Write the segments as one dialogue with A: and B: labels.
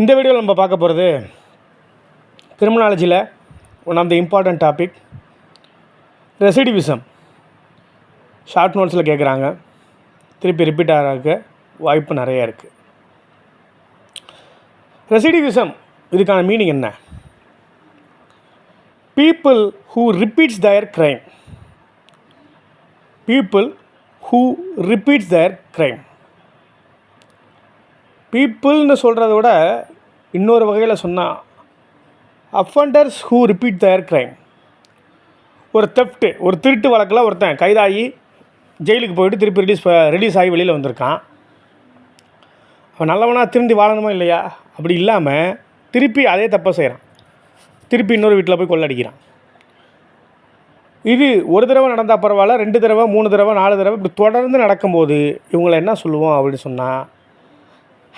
A: இந்த வீடியோவில் நம்ம பார்க்க போகிறது கிரிமினாலஜியில் one of the important topic recidivism. Short நோட்ஸில் கேட்குறாங்க, திருப்பி ரிப்பீட் ஆகிறதுக்கு வாய்ப்பு நிறைய இருக்குது. ரெசிடிவிசம் இதுக்கான மீனிங் என்ன? People who repeats their crime. People who repeats their crime. பீப்புள்னு சொல்கிறத விட இன்னொரு வகையில் சொன்னால் offenders who repeat their crime. ஒரு தெஃப்ட்டு, ஒரு திருட்டு வழக்கில் ஒருத்தன் கைதாகி ஜெயிலுக்கு போயிட்டு திருப்பி ரிலீஸ் ஆகி வெளியில் வந்திருக்கான். அவன் நல்லவனாக திருந்தி வாழணுமா இல்லையா? அப்படி இல்லாமல் திருப்பி அதே தப்பை செய்கிறான். திருப்பி இன்னொரு வீட்டில் போய் கொள்ளடிக்கிறான். இது ஒரு தடவை நடந்தால் பரவாயில்ல, 2 தடவை 3 தடவை 4 தடவை இப்படி தொடர்ந்து நடக்கும்போது இவங்களை என்ன சொல்லுவோம் அப்படின்னு சொன்னால்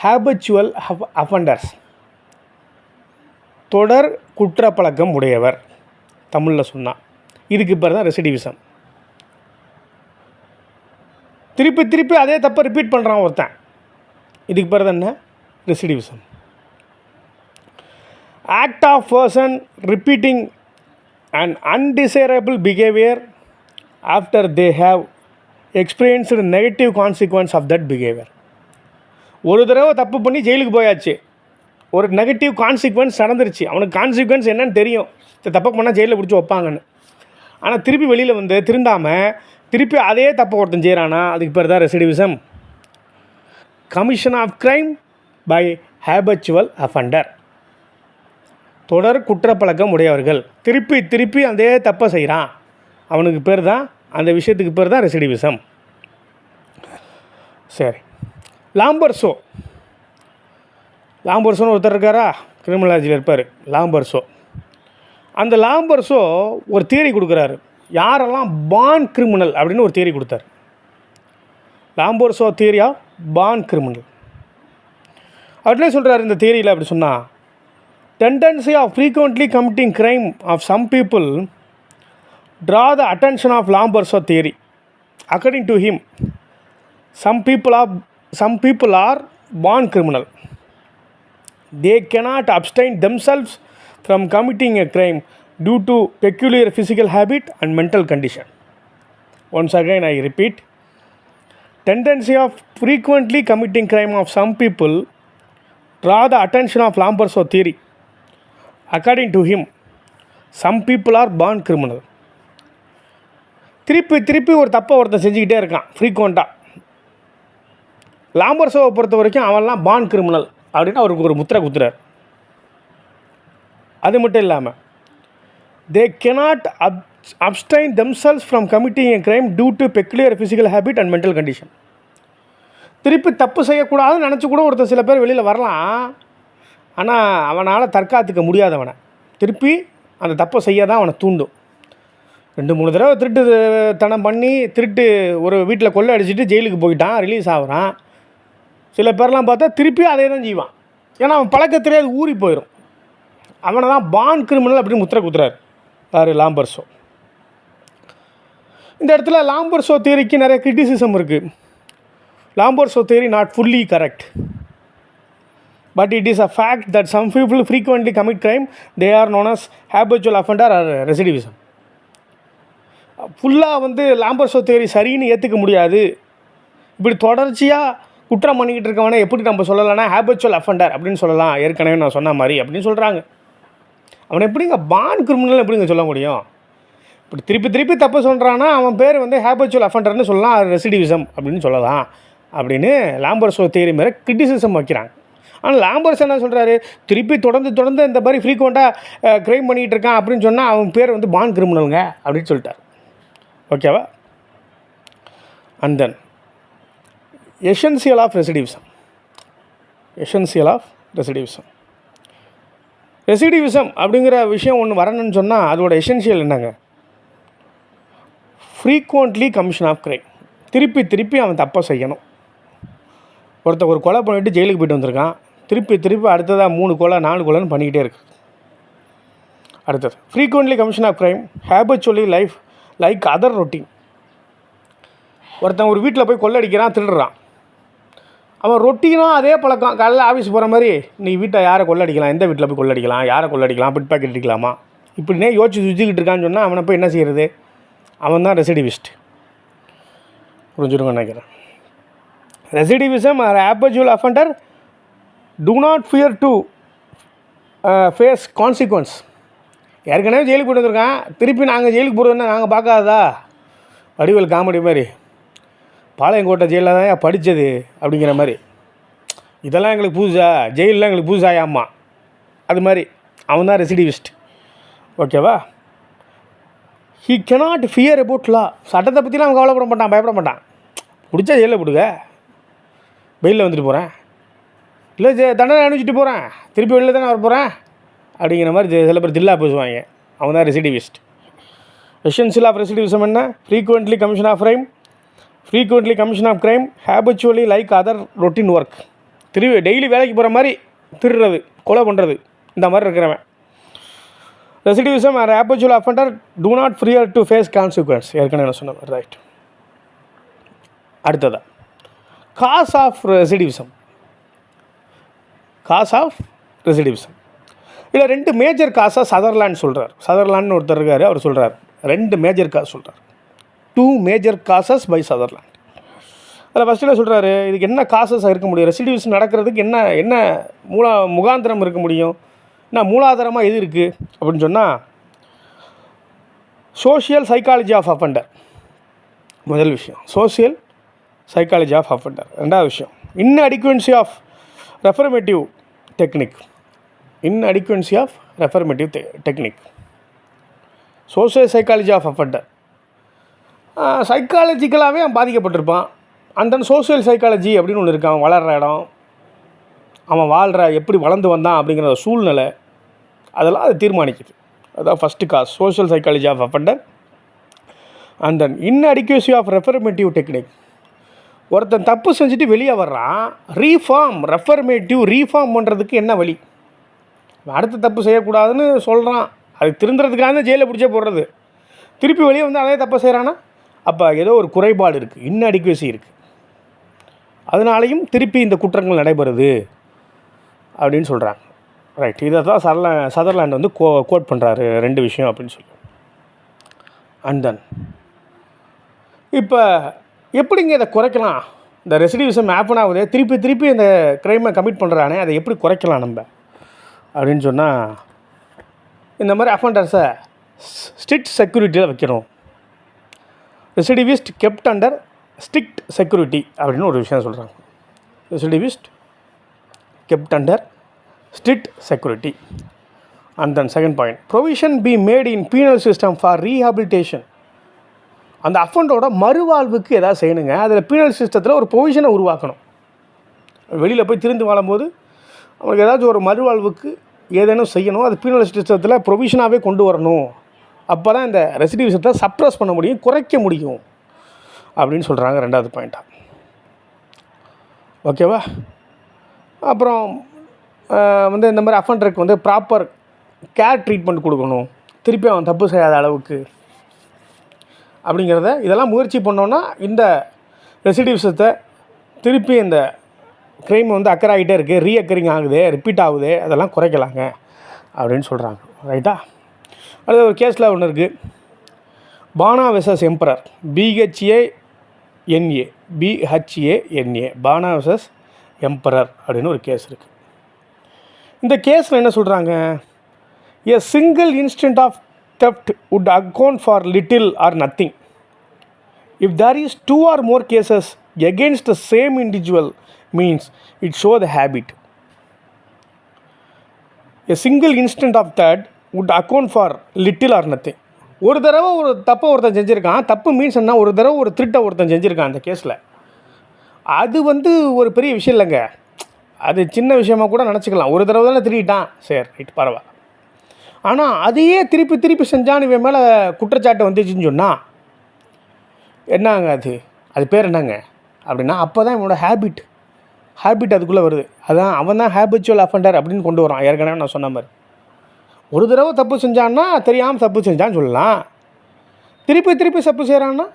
A: ஹேபிச்சுவல் அஃபண்டர்ஸ். தொடர் குற்றப்பழக்கம் உடையவர் தமிழில் சொன்னால். இதுக்கு பேர் தான் ரெசிடிவிசம். திருப்பி திருப்பி அதே தப்பை ரிப்பீட் பண்ணுறான் ஒருத்தன். இதுக்கு பேர் தான் என்ன? Recidivism. Act of person repeating an undesirable behavior after they have experienced negative consequence of that behavior. ஒரு தடவை தப்பு பண்ணி ஜெயிலுக்கு போயாச்சு, ஒரு நெகட்டிவ் கான்சிக்வன்ஸ் நடந்துருச்சு. அவனுக்கு கான்சிக்வன்ஸ் என்னன்னு தெரியும், தப்பு பண்ணால் ஜெயிலில் பிடிச்சி வைப்பாங்கன்னு. ஆனால் திருப்பி வெளியில் வந்து திருந்தாமல் திருப்பி அதே தப்பை ஒருத்தன் செய்கிறானா, அதுக்கு பேர் தான் recidivism. Commission of crime by habitual offender. தொடர் குற்றப்பழக்கம் உடையவர்கள் திருப்பி திருப்பி அதே தப்பை செய்கிறான், அவனுக்கு பேர் தான், அந்த விஷயத்துக்கு பேர் தான் ரெசிடிவிசம். சரி, லாம்பர்சோ. லாம்பர்சோன்னு ஒருத்தர் இருக்காரா, கிரிமினாலஜியில் இருப்பார், லாம்பர்சோ. அந்த லாம்பர்சோ ஒரு தியரி கொடுக்குறாரு. யாரெல்லாம் பார்ன் கிரிமினல் அப்படின்னு ஒரு தியரி கொடுத்தார். லாம்பர்சோ தியரி ஆஃப் பார்ன் கிரிமினல். அவர்கிட்ட சொல்கிறார் இந்த தியரியில் அப்படி சொன்னால், tendency of frequently committing crime of some people draw the attention of Lambert's theory. According to him, some people are born criminal. They cannot abstain themselves from committing a crime due to peculiar physical habit and mental condition. Once again I repeat, tendency of frequently committing crime of some people draw the attention of Lambert's theory. According to him, some people are born criminal. திருப்பி திருப்பி ஒரு தப்பை ஒருத்தன் செஞ்சுக்கிட்டே இருக்கான் ஃப்ரீக்வெண்ட்டாக. லாம்பர்சோவை பொறுத்த வரைக்கும் அவன்லாம் பார்ன் கிரிமினல் அப்படின்னு அவருக்கு ஒரு முத்திரை குத்துறார். அது மட்டும் இல்லாமல் they cannot abstain themselves from committing a crime due to peculiar physical habit and mental condition. திருப்பி தப்பு செய்யக்கூடாதுன்னு நினச்சி கூட ஒருத்தர் சில பேர் வெளியில் வரலாம். ஆனால் அவனால் தற்காத்துக்க முடியாதவனை திருப்பி அந்த தப்பை செய்ய தான் அவனை தூண்டும். 2-3 தடவை திருட்டுத்தனம் பண்ணி ஒரு வீட்டில் கொள்ளை அடிச்சுட்டு ஜெயிலுக்கு போயிட்டான், ரிலீஸ் ஆகிறான். சில பேர்லாம் பார்த்தா திருப்பி அதே தான் செய்வான். ஏன்னா அவன் பழக்கத்திலே அது ஊறி போயிடும். அவனை தான் பார்ன் கிரிமினல் அப்படின்னு முத்திரை குத்துறாரு யார்? லாம்பர்சோ. இந்த இடத்துல லாம்பர்சோ தியரிக்கு நிறைய கிரிட்டிசிசம் இருக்குது. Lombroso theory not fully correct. But it is a fact that some people frequently commit crime. They are known as habitual offender or recidivism. ஃபுல்லாக வந்து லாம்பர்சோ தியரி சரின்னு ஏற்றுக்க முடியாது. இப்படி தொடர்ச்சியாக குற்றம் பண்ணிக்கிட்டு இருக்கவனே எப்படி நம்ம சொல்லலாம்னா ஹேபிச்சுவல் அஃபண்டர் அப்படின்னு சொல்லலாம், ஏற்கனவே நான் சொன்ன மாதிரி அப்படின்னு சொல்கிறாங்க. அவனை எப்படிங்க பார்ன் கிரிமினல் எப்படிங்க சொல்ல முடியும்? இப்படி திருப்பி திருப்பி தப்பு சொல்கிறான்னா அவன் பேர் வந்து ஹேபிச்சுவல் அஃபண்டர்னு சொல்லலாம், ரெசிடிவிசம் அப்படின்னு சொல்லலாம் அப்படின்னு லாம்பர்சோ தியரி மேலே கிரிட்டிசிசம் வைக்கிறாங்க. ஆனால் லாம்பர்ஸ் என்ன சொல்கிறாரு, திருப்பி தொடர்ந்து இந்த மாதிரி ஃப்ரீக்வெண்ட்டாக க்ரைம் பண்ணிகிட்டு இருக்கான் அப்படின்னு சொன்னால் அவன் பேர் வந்து பார்ன் கிரிமினலுங்க அப்படின்னு சொல்லிட்டார். ஓகேவா? And then essential of recidivism. Essential of recidivism. Recidivism அப்படிங்கிற விஷயம் ஒன்று வரணும்னு சொன்னால் அதோட எசென்சியல் என்னங்க? Frequently commission of crime. திருப்பி திருப்பி அவன் தப்பை செய்யணும். ஒருத்தர் ஒரு கொலை பண்ணிவிட்டு ஜெயிலுக்கு போய்ட்டு வந்திருக்கான், திருப்பி திருப்பி அடுத்ததாக 3 கொலை 4 கொலைன்னு பண்ணிக்கிட்டே இருக்கு. அடுத்தது frequently commission of crime habitually like other routine. ஒருத்தன் ஒரு வீட்டில் போய் கொள்ளடிக்கிறான், திருடுறான். அவன் ரொட்டீனாக அதே பழக்கம். காலையில் ஆஃபீஸ் போகிற மாதிரி நீ வீட்டை யாரை கொள்ளடிக்கலாம், எந்த வீட்டில் போய் கொள்ளடிக்கலாம், யாரை கொள்ளடிக்கலாம், பிட் பாக்கெட் அடிக்கலாமா, இப்படினே யோசிச்சு சுற்றிக்கிட்டு இருக்கான்னு சொன்னால் அவனை போய் என்ன செய்கிறது? அவன் தான் ரெசிடிவிஸ்ட். புரிஞ்சுருங்க நினைக்கிறேன். Recidivism or habitual offender do not fear to face consequence. ஏற்கனவே ஜெயிலுக்கு போட்டு வந்திருக்கான், திருப்பி நாங்கள் ஜெயிலுக்கு போகிறதுன்னா நாங்கள் பார்க்காததா? வடிவேல் காமெடி மாதிரி, பாளையங்கோட்டை ஜெயிலில் தான் படித்தது அப்படிங்கிற மாதிரி. இதெல்லாம் எங்களுக்கு புதுசா, ஜெயிலெலாம் எங்களுக்கு புதுசாயாம்மா, அது மாதிரி. அவன் தான் ரெசிடிவிஸ்ட். ஓகேவா? ஹீ கெனாட் ஃபியர் அபவுட் லா. சட்டத்தை பற்றிலாம் அவன் கவலைப்பட மாட்டான், பயப்பட மாட்டான். பிடிச்சா ஜெயிலில் போடுங்க, வெயிலில் வந்துட்டு போகிறேன், இல்லை தண்டனை அனுப்பிச்சிட்டு போகிறேன், திருப்பி வெளியில் தானே வர போகிறேன் அப்படிங்கிற மாதிரி சில பேர் தில்லா பேசுவாங்க. அவன் தான் ரெசிடிவிஸ்ட். எசென்ஷியல் ஆஃப் ரெசிடிவிசம் என்ன? Frequently commission of crime, frequently commission of crime, habitually like other routine work. Daily வேலைக்கு போகிற மாதிரி திருடுறது, கொலை பண்ணுறது, இந்த மாதிரி இருக்கிறவன். Recidivism or habitual offender do not fear to face consequence. ஏற்கனவே என்ன சொன்ன ரைட். அடுத்ததா cause of recidivism. Cause of recidivism இதில் 2 மேஜர் காஸாக சதர்லாண்ட் சொல்கிறார். சதர்லாண்ட்னு ஒருத்தர் இருக்கார், அவர் சொல்கிறார் 2 மேஜர் காஸ் சொல்கிறார். 2 மேஜர் காசஸ் பை சதர்லாண்ட். அதில் ஃபஸ்ட்டில் சொல்கிறாரு, இதுக்கு என்ன காசஸாக இருக்க முடியும், ரெசிடிவிசம் நடக்கிறதுக்கு என்ன என்ன முகாந்திரம் இருக்க முடியும், என்ன மூலாதாரமாக எது இருக்குது அப்படின்னு சொன்னால், சோஷியல் சைக்காலஜி ஆஃப் அஃபெண்டர் முதல் விஷயம். சோஷியல் சைக்காலஜி ஆஃப் அஃபெண்டர் ரெண்டாவது விஷயம். Inadequacy of reformative technique. Inadequacy of reformative technique. Social psychology of offender, சைக்காலஜிக்கலாகவே அவன் பாதிக்கப்பட்டிருப்பான். அந்த சோஷியல் சைக்காலஜி அப்படின்னு ஒன்று இருக்கான். அவன் வளர்கிற இடம், அவன் வாழ்கிற எப்படி வளர்ந்து வந்தான் அப்படிங்கிற சூழ்நிலை, அதெல்லாம் அது தீர்மானிக்குது. அதுதான் first cause, social psychology of offender. And then inadequacy of reformative technique. ஒருத்தன் தப்பு செஞ்சுட்டு வெளியே வர்றான், ரீஃபார்ம் பண்ணுறதுக்கு என்ன வழி? அடுத்த தப்பு செய்யக்கூடாதுன்னு சொல்கிறான், அது திருந்துறதுக்காக தான் ஜெயிலில் பிடிச்சே போடுறது. திருப்பி வெளியே வந்து அதே தப்பை செய்கிறான்னா அப்போ ஏதோ ஒரு குறைபாடு இருக்குது, இன்அடிக்குவசி இருக்குது. அதனாலையும் திருப்பி இந்த குற்றங்கள் நடைபெறுது அப்படின்னு சொல்கிறாங்க. ரைட். இதை தான் சதர்லாண்ட் வந்து கோட் பண்ணுறாரு 2 விஷயம் அப்படின்னு சொல்லி. அண்ட் தென் இப்போ எப்படிங்க இதை குறைக்கலாம்? இந்த ரெசிடிவிசம் ஹேப்பன் ஆகுது, திருப்பி இந்த க்ரைமை கமிட் பண்ணுறானே, அதை எப்படி குறைக்கலாம் நம்ம அப்படின்னு சொன்னால், இந்த மாதிரி அஃபெண்டர்ஸை ஸ்ட்ரிக்ட் செக்யூரிட்டியில் வைக்கணும். Recidivist kept under strict security அப்படின்னு ஒரு விஷயம் சொல்கிறாங்க. Recidivist kept under strict security. And then second point, provision be made in penal system for rehabilitation. அந்த அஃபெண்டரோட மறுவாழ்வுக்கு எதாவது செய்யணுங்க. அதில் பீனல் சிஸ்டத்தில் ஒரு ப்ரொவிஷனை உருவாக்கணும். வெளியில் போய் திருந்து வாழும்போது அவனுக்கு ஏதாச்சும் ஒரு மறுவாழ்வுக்கு ஏதேனும் செய்யணும். அது பீனல் சிஸ்டத்தில் ப்ரொவிஷனாகவே கொண்டு வரணும். அப்போ தான் இந்த ரெசிடிவிசத்தை சப்ரஸ் பண்ண முடியும், குறைக்க முடியும் அப்படின்னு சொல்கிறாங்க 2வது பாயிண்ட்டாக. ஓகேவா? அப்புறம் வந்து இந்த மாதிரி அஃபெண்டருக்கு வந்து ப்ராப்பர் கேர் ட்ரீட்மெண்ட் கொடுக்கணும், திருப்பி அவன் தப்பு செய்யாத அளவுக்கு அப்படிங்கிறத இதெல்லாம் முயற்சி பண்ணோன்னா இந்த ரெசிடிவிசத்தை திருப்பி இந்த க்ரைம் வந்து அக்கர் ஆகிட்டே இருக்குது, ரீஅக்கரிங் ஆகுது, ரிப்பீட் ஆகுது, அதெல்லாம் குறைக்கலாங்க அப்படின்னு சொல்கிறாங்க. ரைட்டா? அடுத்த ஒரு கேஸில் ஒன்று இருக்குது, Bhana versus emperor. BHANA Bhana versus emperor அப்படின்னு ஒரு கேஸ் இருக்குது. இந்த கேஸில் என்ன சொல்கிறாங்க, a single instant of theft would account for little or nothing. If there is 2 or more cases against the same individual, means it show the habit. A single instant of theft would account for little or nothing. ஒரு தடவை ஒரு தப்பை ஒருத்தன் செஞ்சுருக்கான். தப்பு means என்ன, ஒரு தடவை ஒரு திருட்டை ஒருத்தன் செஞ்சுருக்கான் அந்த கேஸில். அது வந்து ஒரு பெரிய விஷயம் இல்லைங்க, அது சின்ன விஷயமாக கூட நினச்சிக்கலாம். ஒரு தடவை தானே திருடிட்டான், சரி ரைட் பரவாயில்ல. ஆனால் அதையே திருப்பி செஞ்சான்னு இவன் மேலே குற்றச்சாட்டு வந்துச்சுன்னு சொன்னால் என்னங்க அது பேர் என்னங்க அப்படின்னா, அப்போ தான் இவனோட ஹேபிட் அதுக்குள்ளே வருது. அதான் அவன் தான் ஹேபிச்சுவல் அஃபெண்டர் அப்படின்னு கொண்டு வரான். ஏற்கனவே நான் சொன்ன மாதிரி ஒரு தடவை தப்பு செஞ்சான்னா தெரியாமல் தப்பு செஞ்சான்னு சொல்லலாம். திருப்பி தப்பு செய்கிறான்னா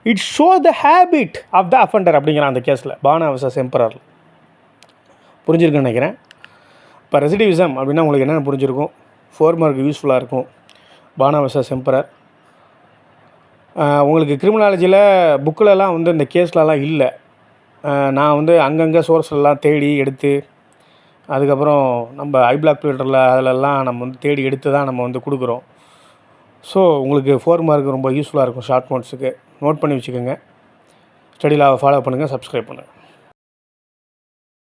A: it show the habit of the offender அப்படிங்கிறான் அந்த கேஸில், பானா வெர்சஸ் எம்பரரில். புரிஞ்சிருக்குன்னு நினைக்கிறேன். இப்போ ரெசிடிவிசம் அப்படின்னா உங்களுக்கு என்னென்ன புரிஞ்சிருக்கும். 4 மார்க் யூஸ்ஃபுல்லாக இருக்கும். பானா வெர்சஸ் எம்பரர். உங்களுக்கு கிரிமினாலஜியில் புக்கிலலாம் வந்து இந்த கேஸ்லலாம் இல்லை. நான் வந்து அங்கங்கே சோர்ஸ்லாம் தேடி எடுத்து அதுக்கப்புறம் நம்ம ஐபிளாக் ட்விட்டரில் அதிலெல்லாம் நம்ம வந்து தேடி எடுத்து தான் நம்ம வந்து கொடுக்குறோம். ஸோ உங்களுக்கு 4 மார்க் ரொம்ப யூஸ்ஃபுல்லாக இருக்கும். ஷார்ட் நோட்ஸுக்கு நோட் பண்ணி வச்சுக்கோங்க. ஸ்டடி லாவை ஃபாலோ பண்ணுங்கள், சப்ஸ்கிரைப் பண்ணுங்கள்.